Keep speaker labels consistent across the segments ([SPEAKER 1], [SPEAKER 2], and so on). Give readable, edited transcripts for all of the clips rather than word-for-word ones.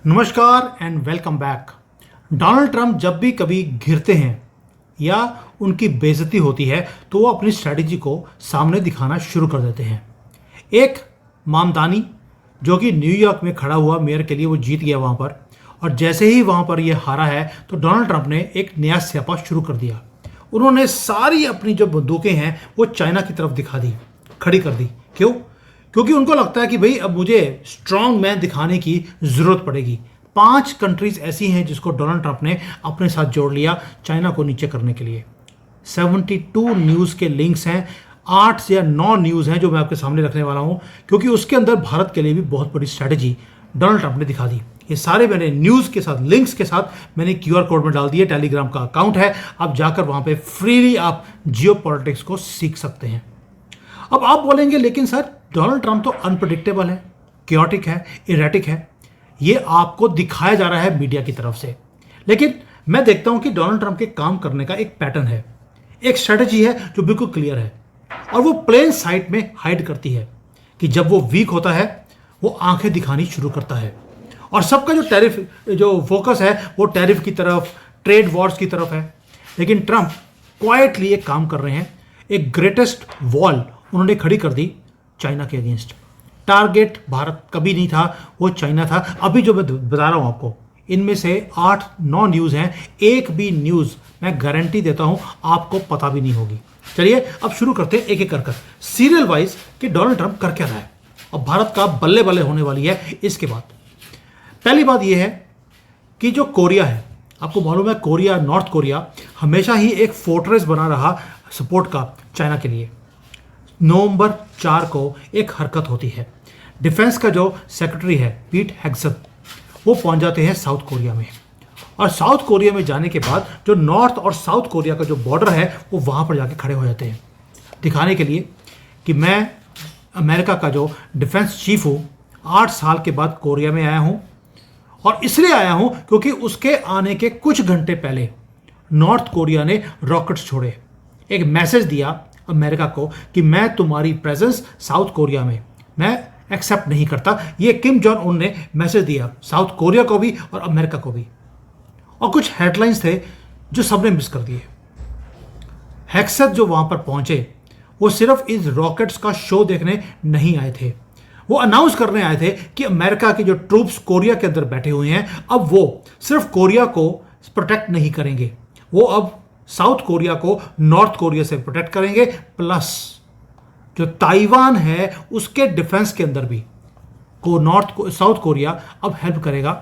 [SPEAKER 1] नमस्कार and welcome back. Donald Trump जब भी कभी घिरते हैं या उनकी बेइज्जती होती है तो वो अपनी स्ट्रैटेजी को सामने दिखाना शुरू कर देते हैं। एक मामदानी जो कि न्यूयॉर्क में खड़ा हुआ मेयर के लिए वो जीत गया वहाँ पर, और जैसे ही वहाँ पर ये हारा है तो डोनाल्ड ट्रंप ने एक नया स्यापा शुरू कर दिया। उन्होंने सारी अपनी जो बंदूकें हैं वो चाइना की तरफ दिखा दी, खड़ी कर दी। क्यों? क्योंकि उनको लगता है कि भाई अब मुझे स्ट्रांग मैन दिखाने की ज़रूरत पड़ेगी। 5 कंट्रीज ऐसी हैं जिसको डोनाल्ड ट्रंप ने अपने साथ जोड़ लिया चाइना को नीचे करने के लिए। 72 न्यूज़ के लिंक्स हैं, 8 या 9 न्यूज़ हैं जो मैं आपके सामने रखने वाला हूं, क्योंकि उसके अंदर भारत के लिए भी बहुत बड़ी स्ट्रैटेजी डोनाल्ड ट्रंप ने दिखा दी। ये सारे मैंने न्यूज़ के साथ, लिंक्स के साथ मैंने QR कोड में डाल दिए। टेलीग्राम का अकाउंट है, आप जाकर वहां पे फ्रीली आप जियो पॉलिटिक्स को सीख सकते हैं। अब आप बोलेंगे लेकिन सर डोनाल्ड ट्रंप तो अनप्रेडिक्टेबल है, क्योटिक है, इरेटिक है, ये आपको दिखाया जा रहा है मीडिया की तरफ से। लेकिन मैं देखता हूं कि डोनाल्ड ट्रंप के काम करने का एक पैटर्न है, एक स्ट्रेटजी है जो बिल्कुल क्लियर है, और वो प्लेन साइट में हाइड करती है कि जब वो वीक होता है वो आंखें दिखानी शुरू करता है, और सबका जो टैरिफ जो फोकस है वो टैरिफ की तरफ, ट्रेड वॉर्स की तरफ है। लेकिन ट्रंप क्वाइटली एक काम कर रहे हैं, एक ग्रेटेस्ट वॉल उन्होंने खड़ी कर दी चाइना के अगेंस्ट। टारगेट भारत कभी नहीं था, वो चाइना था। अभी जो मैं बता रहा हूं आपको, इनमें से 8-9 न्यूज़ हैं, एक भी न्यूज़ मैं गारंटी देता हूं आपको पता भी नहीं होगी। चलिए अब शुरू करते हैं एक एक कर सीरियल वाइज कि डोनाल्ड ट्रंप कर क्या रहा है। अब भारत का बल्ले बल्ले होने वाली है इसके बाद। पहली बात यह है कि जो कोरिया है, आपको मालूम है कोरिया, नॉर्थ कोरिया हमेशा ही एक फोर्ट्रेस बना रहा सपोर्ट का चाइना के लिए। नवंबर 4 को एक हरकत होती है। डिफेंस का जो सेक्रेटरी है पीट हेग्सेथ, वो पहुंच जाते हैं साउथ कोरिया में, और साउथ कोरिया में जाने के बाद जो नॉर्थ और साउथ कोरिया का जो बॉर्डर है वो वहां पर जाके खड़े हो जाते हैं, दिखाने के लिए कि मैं अमेरिका का जो डिफेंस चीफ हूँ, 8 साल के बाद कोरिया में आया हूँ। और इसलिए आया हूँ क्योंकि उसके आने के कुछ घंटे पहले नॉर्थ कोरिया ने रॉकेट्स छोड़े, एक मैसेज दिया अमेरिका को कि मैं तुम्हारी प्रेजेंस साउथ कोरिया में मैं एक्सेप्ट नहीं करता। ये किम जोंग उन ने मैसेज दिया साउथ कोरिया को भी और अमेरिका को भी। और कुछ हेडलाइंस थे जो सबने मिस कर दिए। हेग्सेथ जो वहां पर पहुंचे वो सिर्फ इस रॉकेट्स का शो देखने नहीं आए थे, वो अनाउंस करने आए थे कि अमेरिका के जो ट्रूप्स कोरिया के अंदर बैठे हुए हैं अब वो सिर्फ कोरिया को प्रोटेक्ट नहीं करेंगे, वो अब साउथ कोरिया को नॉर्थ कोरिया से प्रोटेक्ट करेंगे, प्लस जो ताइवान है उसके डिफेंस के अंदर भी साउथ कोरिया अब हेल्प करेगा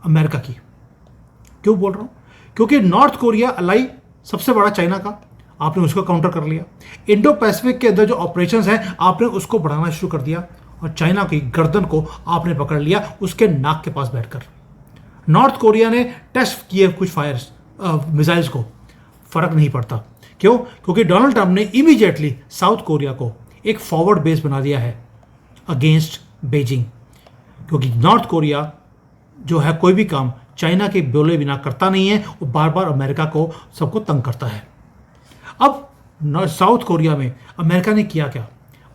[SPEAKER 1] अमेरिका की। क्यों बोल रहा हूं? क्योंकि नॉर्थ कोरिया अलाई सबसे बड़ा चाइना का, आपने उसको काउंटर कर लिया। इंडो पैसिफिक के अंदर जो ऑपरेशंस हैं आपने उसको बढ़ाना शुरू कर दिया, और चाइना की गर्दन को आपने पकड़ लिया उसके नाक के पास बैठकर। नॉर्थ कोरिया ने टेस्ट किए कुछ फायर्स मिसाइल्स को, फर्क नहीं पड़ता। क्यों? क्योंकि डोनाल्ड ट्रंप ने इमीडिएटली साउथ कोरिया को एक फॉरवर्ड बेस बना दिया है अगेंस्ट बेजिंग, क्योंकि नॉर्थ कोरिया जो है कोई भी काम चाइना के बोले बिना करता नहीं है, वो बार बार अमेरिका को सबको तंग करता है। अब साउथ कोरिया में अमेरिका ने किया क्या?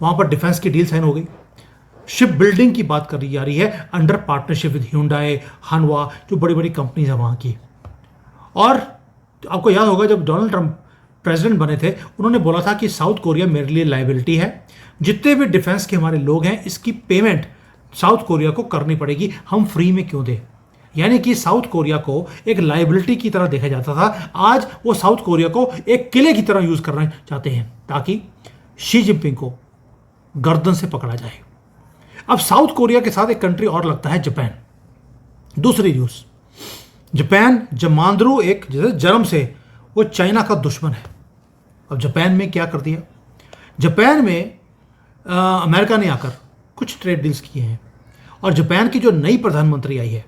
[SPEAKER 1] वहां पर डिफेंस की डील साइन हो गई, शिप बिल्डिंग की बात करी जा रही है अंडर पार्टनरशिप विद ह्यूंडई, हानवा, जो बड़ी बड़ी कंपनीज है वहां की। और आपको याद होगा जब डोनाल्ड ट्रंप प्रेसिडेंट बने थे उन्होंने बोला था कि साउथ कोरिया मेरे लिए लायबिलिटी है, जितने भी डिफेंस के हमारे लोग हैं इसकी पेमेंट साउथ कोरिया को करनी पड़ेगी, हम फ्री में क्यों दें। यानी कि साउथ कोरिया को एक लायबिलिटी की तरह देखा जाता था, आज वो साउथ कोरिया को एक किले की तरह यूज करना चाहते हैं ताकि शी जिनपिंग को गर्दन से पकड़ा जाए। अब साउथ कोरिया के साथ एक कंट्री और लगता है जापान। दूसरी न्यूज, जापान जमांद्रू एक जैसे जन्म से वो चाइना का दुश्मन है। अब जापान में क्या कर दिया? जापान में अमेरिका ने आकर कुछ ट्रेड डील्स किए हैं, और जापान की जो नई प्रधानमंत्री आई है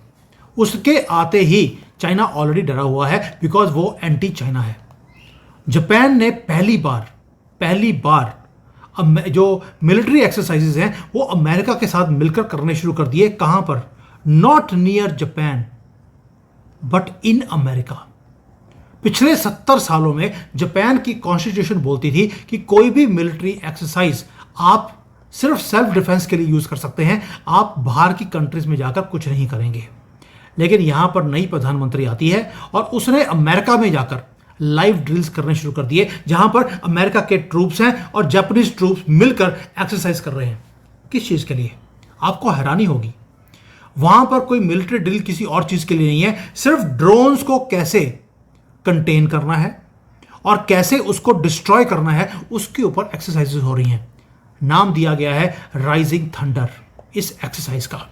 [SPEAKER 1] उसके आते ही चाइना ऑलरेडी डरा हुआ है, बिकॉज वो एंटी चाइना है। जापान ने पहली बार जो मिलिट्री एक्सरसाइजेज हैं वो अमेरिका के साथ मिलकर करने शुरू कर दिए। कहां पर? Not near Japan but in America. पिछले 70 सालों में जापान की कॉन्स्टिट्यूशन बोलती थी कि कोई भी मिलिट्री एक्सरसाइज आप सिर्फ सेल्फ डिफेंस के लिए यूज कर सकते हैं, आप बाहर की कंट्रीज में जाकर कुछ नहीं करेंगे। लेकिन यहां पर नई प्रधानमंत्री आती है और उसने अमेरिका में जाकर लाइव ड्रिल्स करने शुरू कर दिए, जहां पर अमेरिका के ट्रूप्स हैं और जापानीज ट्रूप्स मिलकर एक्सरसाइज कर रहे हैं। किस चीज के लिए? आपको हैरानी होगी, वहां पर कोई मिलिट्री ड्रिल किसी और चीज के लिए नहीं है, सिर्फ ड्रोन्स को कैसे कंटेन करना है और कैसे उसको डिस्ट्रॉय करना है, उसके ऊपर एक्सरसाइजेस हो रही हैं। नाम दिया गया है राइजिंग थंडर इस एक्सरसाइज का।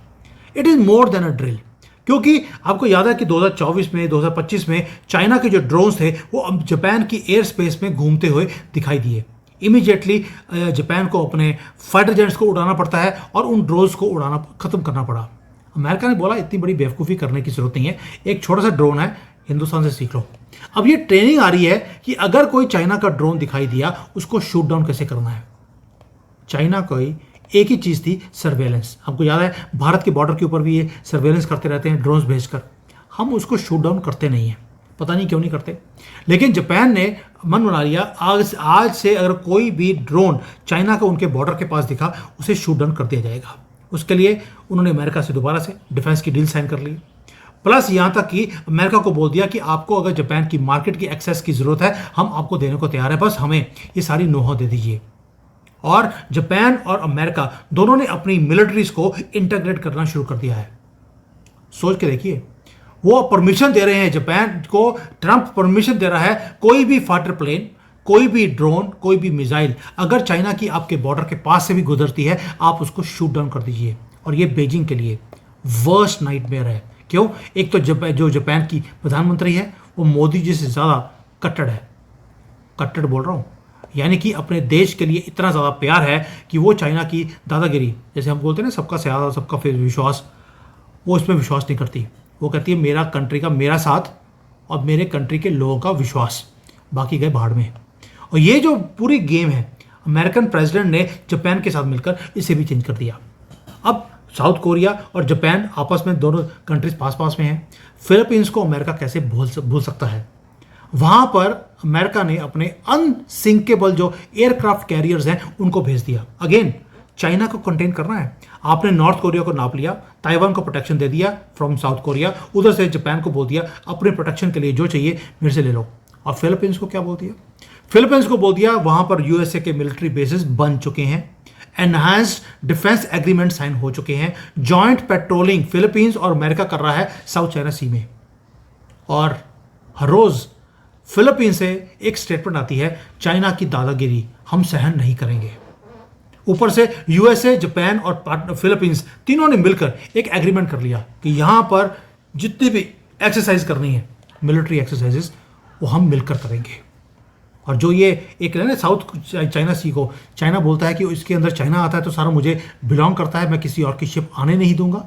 [SPEAKER 1] It is more than a drill, क्योंकि आपको याद है कि 2024 में 2025 में चाइना के जो ड्रोन्स थे वो अब जापान की एयर स्पेस में घूमते हुए दिखाई दिए। इमीडिएटली जापान को अपने फाइटर जेट्स को उड़ाना पड़ता है और उन ड्रोन्स को उड़ाना खत्म करना पड़ा। अमेरिका ने बोला इतनी बड़ी बेवकूफ़ी करने की जरूरत नहीं है, एक छोटा सा ड्रोन है, हिंदुस्तान से सीख लो। अब ये ट्रेनिंग आ रही है कि अगर कोई चाइना का ड्रोन दिखाई दिया उसको शूट डाउन कैसे करना है। चाइना कोई एक ही चीज़ थी, सर्वेलेंस। आपको याद है भारत के बॉर्डर के ऊपर भी ये सर्वेलेंस करते रहते हैं ड्रोन्स भेजकर, हम उसको शूट डाउन करते नहीं हैं, पता नहीं क्यों नहीं करते। लेकिन जापान ने मन बना लिया, आज से अगर कोई भी ड्रोन चाइना का उनके बॉर्डर के पास दिखा उसे शूट डाउन कर दिया जाएगा। उसके लिए उन्होंने अमेरिका से दोबारा से डिफेंस की डील साइन कर ली। प्लस यहाँ तक कि अमेरिका को बोल दिया कि आपको अगर जापान की मार्केट की एक्सेस की जरूरत है, हम आपको देने को तैयार है, बस हमें ये सारी नो-हाउ दे दीजिए। और जापान और अमेरिका दोनों ने अपनी मिलिट्रीज को इंटीग्रेट करना शुरू कर दिया है। सोच के देखिए, वो परमिशन दे रहे हैं जापान को, ट्रंप परमिशन दे रहा है, कोई भी फाइटर प्लेन, कोई भी ड्रोन, कोई भी मिसाइल अगर चाइना की आपके बॉर्डर के पास से भी गुजरती है, आप उसको शूट डाउन कर दीजिए। और ये बीजिंग के लिए वर्स्ट नाइटमेयर है। क्यों? एक तो जो जापान की प्रधानमंत्री है वो मोदी जी से ज़्यादा कट्टर है। कट्टर बोल रहा हूँ, यानी कि अपने देश के लिए इतना ज़्यादा प्यार है कि वो चाइना की दादागिरी, जैसे हम बोलते हैं ना सबका साथ सबका फिर विश्वास, वो इसमें विश्वास नहीं करती। वो कहती है मेरा कंट्री का मेरा साथ और मेरे कंट्री के लोगों का विश्वास, बाकी गए भाड़ में। और ये जो पूरी गेम है, अमेरिकन प्रेसिडेंट ने जापान के साथ मिलकर इसे भी चेंज कर दिया। अब साउथ कोरिया और जापान आपस में दोनों कंट्रीज पास पास में हैं। फिलीपींस को अमेरिका कैसे भूल सकता है? वहां पर अमेरिका ने अपने अनसिंकेबल जो एयरक्राफ्ट कैरियर्स हैं उनको भेज दिया। अगेन चाइना को कंटेन करना है। आपने नॉर्थ कोरिया को नाप लिया, ताइवान को प्रोटेक्शन दे दिया फ्रॉम साउथ कोरिया, उधर से जापान को बोल दिया अपने प्रोटेक्शन के लिए जो चाहिए मेरे से ले लो। और फिलीपींस को क्या बोल दिया? फिलीपींस को बोल दिया वहां पर यूएसए के मिलिट्री बेसिस बन चुके हैं, एनहांस्ड डिफेंस एग्रीमेंट साइन हो चुके हैं, जॉइंट पेट्रोलिंग फिलीपींस और अमेरिका कर रहा है साउथ चाइना सी में। और हर रोज फिलीपींस से एक स्टेटमेंट आती है, चाइना की दादागिरी हम सहन नहीं करेंगे। ऊपर से यूएसए, जापान और फिलीपींस तीनों ने मिलकर एक एग्रीमेंट कर लिया कि यहां पर जितनी भी एक्सरसाइज करनी है, मिलिट्री एक्सरसाइजेस, वो हम मिलकर करेंगे। और जो ये एक ना साउथ चाइना सी को चाइना बोलता है कि इसके अंदर चाइना आता है तो सारा मुझे बिलोंग करता है, मैं किसी और की शिप आने नहीं दूंगा।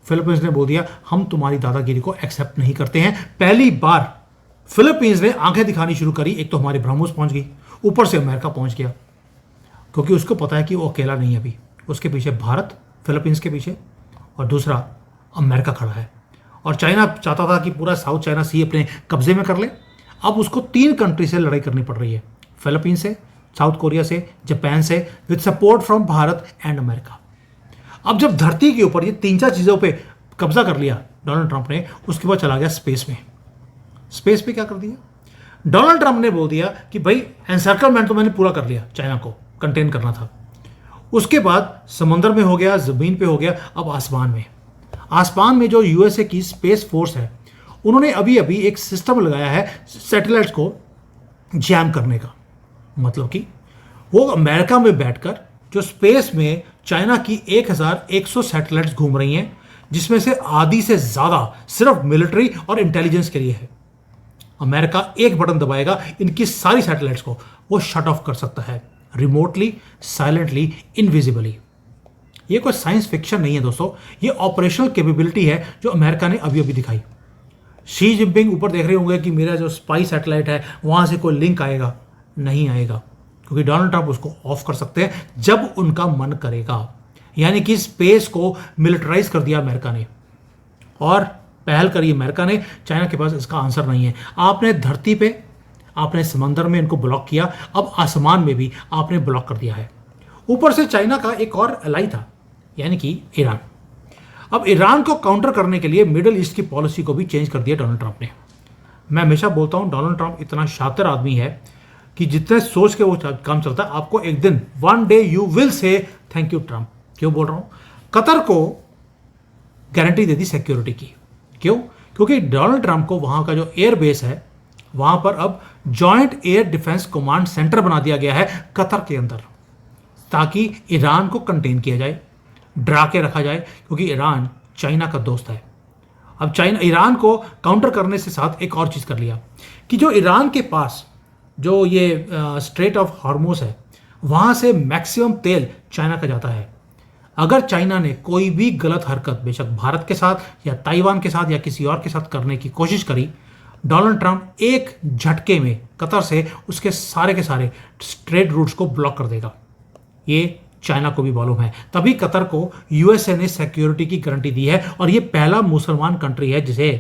[SPEAKER 1] फिलीपींस ने बोल दिया हम तुम्हारी दादागिरी को एक्सेप्ट नहीं करते हैं। पहली बार फिलीपींस ने आंखें दिखानी शुरू करी। एक तो हमारी ब्रह्मोस पहुंच गई, ऊपर से अमेरिका पहुंच गया, क्योंकि उसको पता है कि वो अकेला नहीं है। अभी उसके पीछे भारत, फिलीपींस के पीछे, और दूसरा अमेरिका खड़ा है। और चाइना चाहता था कि पूरा साउथ चाइना सी अपने कब्जे में कर ले। अब उसको 3 कंट्री से लड़ाई करनी पड़ रही है, फिलीपींस से, साउथ कोरिया से, जापान से, with support from Bharat and America. अब जब धरती के ऊपर ये 3-4 चीज़ों पे कब्जा कर लिया डोनाल्ड ट्रंप ने, उसके बाद चला गया स्पेस में। स्पेस पे क्या कर दिया? डोनाल्ड ट्रंप ने बोल दिया कि भाई एनसर्कलमेंट तो मैंने पूरा कर लिया, चाइना को कंटेन करना था। उसके बाद समंदर में हो गया, जमीन पे हो गया, अब आसमान में। आसमान में जो यूएसए की स्पेस फोर्स है, उन्होंने अभी अभी एक सिस्टम लगाया है सैटेलाइट्स को जैम करने का। मतलब कि वो अमेरिका में बैठकर जो स्पेस में चाइना की 1100 सैटेलाइट्स घूम रही हैं, जिसमें से आधी से ज़्यादा सिर्फ मिलिट्री और इंटेलिजेंस के लिए है। अमेरिका एक बटन दबाएगा, इनकी सारी सैटेलाइट्स को वो शट ऑफ कर सकता है, रिमोटली, साइलेंटली, इनविजिबली। ये कोई साइंस फिक्शन नहीं है दोस्तों, ये ऑपरेशनल कैपेबिलिटी है जो अमेरिका ने अभी अभी दिखाई। शी जिनपिंग ऊपर देख रहे होंगे कि मेरा जो स्पाई सैटेलाइट है वहां से कोई लिंक आएगा, नहीं आएगा, क्योंकि डोनाल्ड ट्रंप उसको ऑफ कर सकते हैं जब उनका मन करेगा। यानी कि स्पेस को मिलिटराइज कर दिया अमेरिका ने, और पहल करी अमेरिका ने। चाइना के पास इसका आंसर नहीं है। आपने धरती पे, आपने समंदर में इनको ब्लॉक किया, अब आसमान में भी आपने ब्लॉक कर दिया है। ऊपर से चाइना का एक और एलाई था, यानी कि ईरान। अब ईरान को काउंटर करने के लिए मिडिल ईस्ट की पॉलिसी को भी चेंज कर दिया डोनाल्ड ट्रंप ने। मैं हमेशा बोलता हूं डोनाल्ड ट्रंप इतना शातिर आदमी है कि जितने सोच के वो काम चलता है, आपको एक दिन one day you will say thank you Trump. क्यों बोल रहा हूं? कतर को गारंटी दे दी सिक्योरिटी की। क्यों? क्योंकि डोनाल्ड ट्रंप को वहां का जो एयर बेस है वहां पर अब joint air defence command centre बना दिया गया है कतर के अंदर, ताकि ईरान को कंटेन किया जाए, डरा के रखा जाए, क्योंकि ईरान चाइना का दोस्त है। अब चाइना ईरान को काउंटर करने से साथ एक और चीज कर लिया कि जो ईरान के पास जो ये स्ट्रेट ऑफ हॉर्मुज है, वहां से मैक्सिमम तेल चाइना का जाता है। अगर चाइना ने कोई भी गलत हरकत बेशक भारत के साथ या ताइवान के साथ या किसी और के साथ करने की कोशिश करी, डोनाल्ड ट्रंप एक झटके में कतर से उसके सारे के सारे ट्रेड रूट्स को ब्लॉक कर देगा। ये चाइना को भी मालूम है, तभी कतर को यूएसए ने सिक्योरिटी की गारंटी दी है, और ये पहला मुसलमान कंट्री है जिसे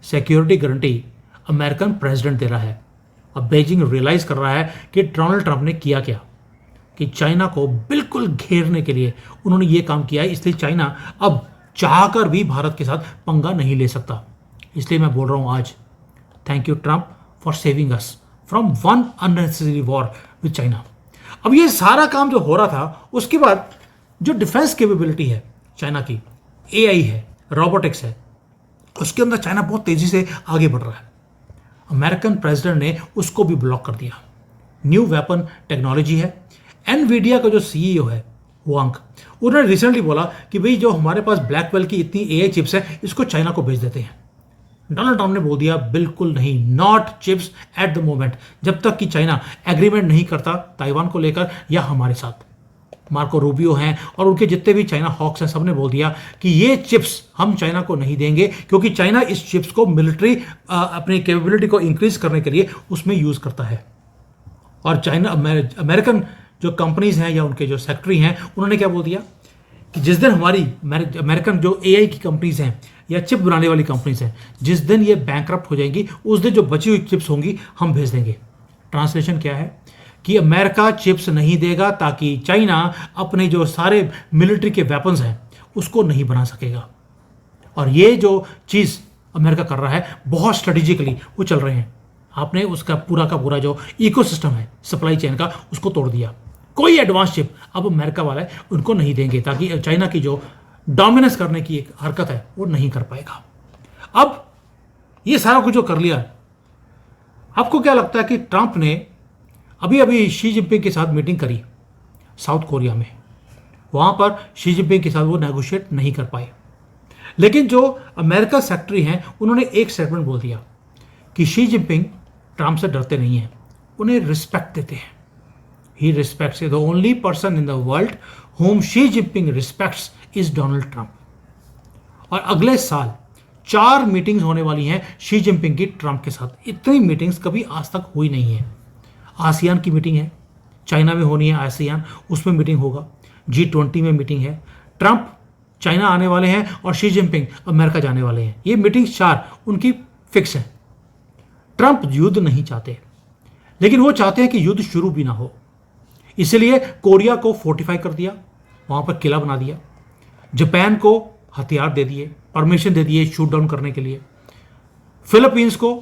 [SPEAKER 1] सिक्योरिटी गारंटी अमेरिकन प्रेसिडेंट दे रहा है। अब बीजिंग रियलाइज कर रहा है कि डोनाल्ड ट्रंप ने किया क्या, कि चाइना को बिल्कुल घेरने के लिए उन्होंने ये काम किया है। इसलिए चाइना अब चाहकर भी भारत के साथ पंगा नहीं ले सकता। इसलिए मैं बोल रहा हूं आज, thank you Trump for saving us from one unnecessary war with China. अब ये सारा काम जो हो रहा था, उसके बाद जो डिफेंस कैपेबिलिटी है चाइना की, एआई है, रोबोटिक्स है, उसके अंदर चाइना बहुत तेजी से आगे बढ़ रहा है। अमेरिकन प्रेसिडेंट ने उसको भी ब्लॉक कर दिया। न्यू वेपन टेक्नोलॉजी है। एनवीडिया का जो सीईओ है वांग, उन्होंने रिसेंटली बोला कि भाई जो हमारे पास ब्लैकवेल की इतनी एआई चिप्स है, इसको चाइना को भेज देते हैं। डोनाल्ड ट्रंप ने बोल दिया बिल्कुल नहीं, not chips at the moment, जब तक कि चाइना एग्रीमेंट नहीं करता ताइवान को लेकर या हमारे साथ। मार्को रूबियो हैं और उनके जितने भी चाइना हॉक्स हैं, सबने बोल दिया कि ये चिप्स हम चाइना को नहीं देंगे, क्योंकि चाइना इस चिप्स को मिलिट्री अपनी कैपेबिलिटी को इंक्रीज करने के लिए उसमें यूज करता है। और चाइना अमेरिकन जो कंपनीज हैं या उनके जो सेक्रेटरी हैं, उन्होंने क्या बोल दिया कि जिस दिन हमारी अमेरिकन जो एआई की कंपनीज हैं या चिप बनाने वाली कंपनीज हैं, जिस दिन ये बैंकरप्ट हो जाएंगी, उस दिन जो बची हुई चिप्स होंगी हम भेज देंगे। ट्रांसलेशन क्या है कि अमेरिका चिप्स नहीं देगा ताकि चाइना अपने जो सारे मिलिट्री के वेपन्स हैं उसको नहीं बना सकेगा। और ये जो चीज़ अमेरिका कर रहा है बहुत स्ट्रेटेजिकली वो चल रहे हैं। आपने उसका पूरा का पूरा जो इकोसिस्टम है सप्लाई चेन का, उसको तोड़ दिया। कोई एडवांस चिप अब अमेरिका वाला है उनको नहीं देंगे, ताकि चाइना की जो डोमिनेंस करने की एक हरकत है वो नहीं कर पाएगा। अब ये सारा कुछ जो कर लिया, आपको क्या लगता है कि ट्रंप ने अभी अभी शी जिनपिंग के साथ मीटिंग करी साउथ कोरिया में, वहां पर शी जिनपिंग के साथ वो नेगोशिएट नहीं कर पाए, लेकिन जो अमेरिका सेक्रेटरी हैं उन्होंने एक स्टेटमेंट बोल दिया कि शी जिनपिंग ट्रंप से डरते नहीं हैं, उन्हें रिस्पेक्ट देते हैं। He respects the only person in the world whom Xi Jinping respects is Donald Trump. और अगले साल 4 मीटिंग्स होने वाली हैं शी जिनपिंग की ट्रंप के साथ। इतनी मीटिंग्स कभी आज तक हुई नहीं है। आसियान की मीटिंग है, चाइना में होनी है आसियान, उसमें मीटिंग होगा। G20 में मीटिंग है। ट्रंप चाइना आने वाले हैं और शी जिनपिंग अमेरिका जाने वाले हैं। ये मीटिंग 4 उनकी फिक्स है। ट्रंप युद्ध नहीं चाहते, लेकिन वो चाहते हैं कि युद्ध शुरू भी ना हो। इसलिए कोरिया को फोर्टिफाई कर दिया, वहां पर किला बना दिया। जापान को हथियार दे दिए, परमिशन दे दिए शूट डाउन करने के लिए। फिलीपींस को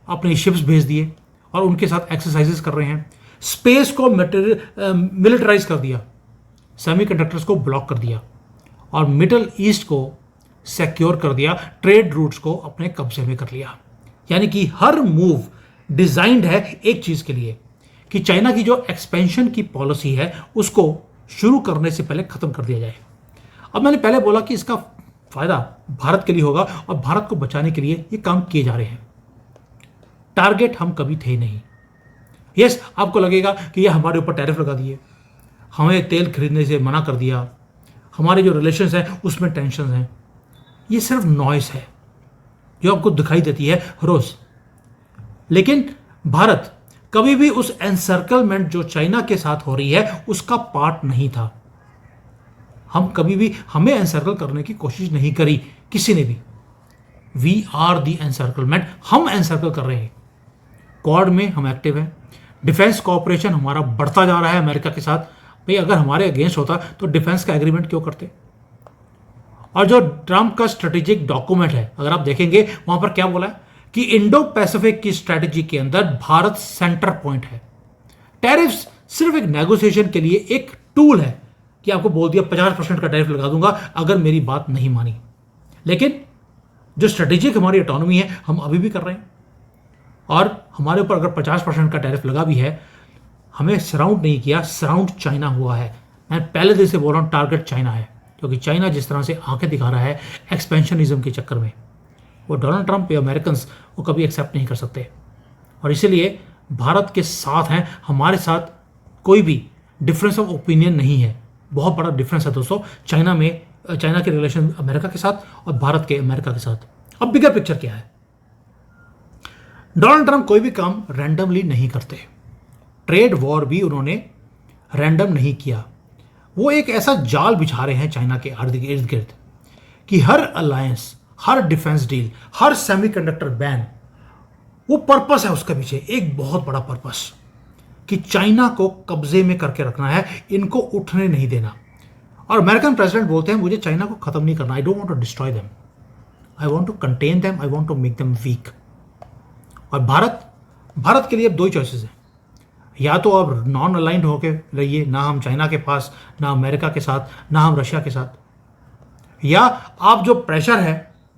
[SPEAKER 1] अपने शिप्स भेज दिए और उनके साथ एक्सरसाइजेस कर रहे हैं। स्पेस को मिलिटराइज कर दिया, सेमीकंडक्टर्स को ब्लॉक कर दिया और मिडल ईस्ट को सिक्योर कर दिया, ट्रेड रूट्स को अपने कब्जे में कर लिया। यानी कि हर मूव डिजाइंड है एक चीज के लिए, कि चाइना की जो एक्सपेंशन की पॉलिसी है उसको शुरू करने से पहले खत्म कर दिया जाए। अब मैंने पहले बोला कि इसका फायदा भारत के लिए होगा और भारत को बचाने के लिए ये काम किए जा रहे हैं। टारगेट हम कभी थे नहीं। यस, आपको लगेगा कि ये हमारे ऊपर टैरिफ लगा दिए, हमें तेल खरीदने से मना कर दिया, हमारे जो रिलेशंस हैं उसमें टेंशन हैं। ये सिर्फ नॉइस है जो आपको दिखाई देती है रोज। लेकिन भारत कभी भी उस एनसर्कलमेंट जो चाइना के साथ हो रही है उसका पार्ट नहीं था। हम कभी भी हमें एनसर्कल करने की कोशिश नहीं करी किसी ने भी। वी आर दी एनसर्कलमेंट, हम एनसर्कल कर रहे हैं। क्वाड में हम एक्टिव हैं। डिफेंस कोऑपरेशन हमारा बढ़ता जा रहा है अमेरिका के साथ। भाई अगर हमारे अगेंस्ट होता तो डिफेंस का एग्रीमेंट क्यों करते। और जो ट्रंप का स्ट्रेटेजिक डॉक्यूमेंट है अगर आप देखेंगे वहां पर क्या बोला है कि इंडो पैसिफिक की स्ट्रेटेजी के अंदर भारत सेंटर पॉइंट है। टैरिफ्स सिर्फ एक नेगोशिएशन के लिए एक टूल है कि आपको बोल दिया 50% का टैरिफ लगा दूंगा अगर मेरी बात नहीं मानी। लेकिन जो स्ट्रेटेजिक हमारी ऑटोनॉमी है हम अभी भी कर रहे हैं, और हमारे ऊपर अगर 50% का टैरिफ लगा भी है, हमें सराउंड नहीं किया, सराउंड चाइना हुआ है। मैं पहले दिन से बोल रहा हूं टारगेट चाइना है, क्योंकि चाइना जिस तरह से आंखें दिखा रहा है एक्सपेंशनिज्म के चक्कर में, वो डोनाल्ड ट्रंप या अमेरिकन वो कभी एक्सेप्ट नहीं कर सकते। और इसीलिए भारत के साथ हैं, हमारे साथ कोई भी डिफरेंस ऑफ ओपिनियन नहीं है। बहुत बड़ा डिफरेंस है दोस्तों चाइना में, चाइना के रिलेशन अमेरिका के साथ और भारत के अमेरिका के साथ। अब बिगर पिक्चर क्या है, डोनाल्ड ट्रंप कोई भी काम रैंडमली नहीं करते। ट्रेड वॉर भी उन्होंने रैंडम नहीं किया। वो एक ऐसा जाल बिछा रहे हैं चाइना के इर्द गिर्द कि हर अलायंस, हर डिफेंस डील, हर सेमीकंडक्टर बैन, वो पर्पस है उसके पीछे, एक बहुत बड़ा पर्पस कि चाइना को कब्जे में करके रखना है, इनको उठने नहीं देना। और अमेरिकन प्रेसिडेंट बोलते हैं मुझे चाइना को खत्म नहीं करना, I don't want to destroy them, I want to contain them, I want to make them weak. और भारत के लिए अब दो ही चॉइसेस हैं, या तो अब नॉन अलाइंड होके रहिए, ना हम चाइना के पास, ना अमेरिका के साथ, ना हम रशिया के साथ, या आप जो प्रेशर है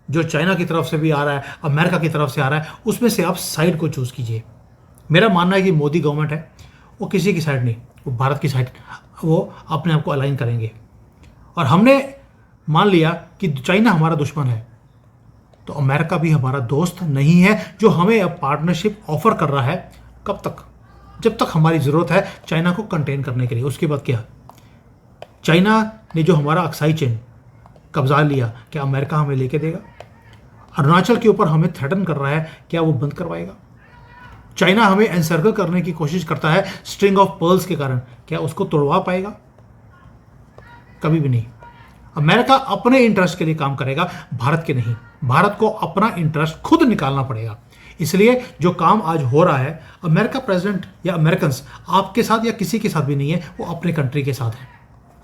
[SPEAKER 1] जो चाइना की तरफ से भी आ रहा है, अमेरिका की तरफ से आ रहा है, उसमें से आप साइड को चूज कीजिए। मेरा मानना है कि मोदी गवर्नमेंट है वो किसी की साइड नहीं, वो भारत की साइड, वो अपने आप को अलाइन करेंगे। और हमने मान लिया कि चाइना हमारा दुश्मन है, तो अमेरिका भी हमारा दोस्त नहीं है जो हमें अब पार्टनरशिप ऑफर कर रहा है। कब तक? जब तक हमारी ज़रूरत है चाइना को कंटेन करने के लिए। उसके बाद क्या, चाइना ने जो हमारा अक्साई चेन कब्जा लिया, क्या अमेरिका हमें लेके देगा? अरुणाचल के ऊपर हमें थ्रेटन कर रहा है, क्या वो बंद करवाएगा? चाइना हमें एनसर्कल करने की कोशिश करता है स्ट्रिंग ऑफ पर्ल्स के कारण, क्या उसको तोड़वा पाएगा? कभी भी नहीं। अमेरिका अपने इंटरेस्ट के लिए काम करेगा, भारत के नहीं। भारत को अपना इंटरेस्ट खुद निकालना पड़ेगा। इसलिए जो काम आज हो रहा है, अमेरिका प्रेसिडेंट या अमेरिकन आपके साथ या किसी के साथ भी नहीं है, वो अपने कंट्री के साथ है।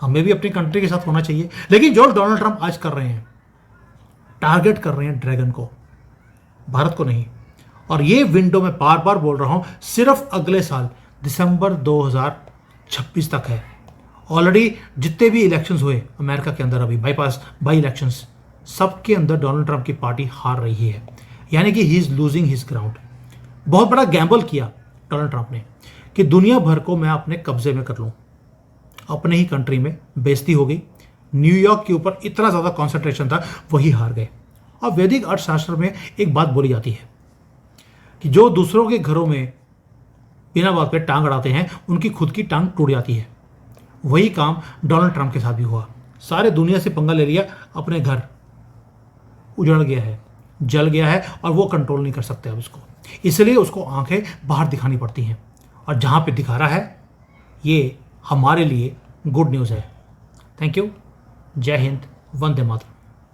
[SPEAKER 1] हमें भी अपनी कंट्री के साथ होना चाहिए। लेकिन जो डोनाल्ड ट्रंप आज कर रहे हैं, टारगेट कर रहे हैं ड्रैगन को, भारत को नहीं। और ये विंडो मैं बार बार बोल रहा हूं, सिर्फ अगले साल दिसंबर 2026 तक है। ऑलरेडी जितने भी इलेक्शंस हुए अमेरिका के अंदर, अभी बाई इलेक्शंस, सबके अंदर डोनाल्ड ट्रंप की पार्टी हार रही है, यानी कि he is losing his ground. बहुत बड़ा गैम्बल किया डोनाल्ड ट्रंप ने कि दुनिया भर को मैं अपने कब्जे में कर लूं। अपने ही कंट्री में बेइज्जती हो गई। न्यूयॉर्क के ऊपर इतना ज़्यादा कॉन्सेंट्रेशन था, वही हार गए। और वैदिक अर्थशास्त्र में एक बात बोली जाती है कि जो दूसरों के घरों में बिना बात पे टांग अड़ाते हैं, उनकी खुद की टांग टूट जाती है। वही काम डोनाल्ड ट्रंप के साथ भी हुआ। सारे दुनिया से पंगा ले लिया, अपने घर उजड़ गया है, जल गया है, और वो कंट्रोल नहीं कर सकते अब इसको। इसलिए उसको आंखें बाहर दिखानी पड़ती हैं, और जहां पे दिखा रहा है ये हमारे लिए गुड न्यूज़ है। Thank you. जय हिंद, वंदे मातरम।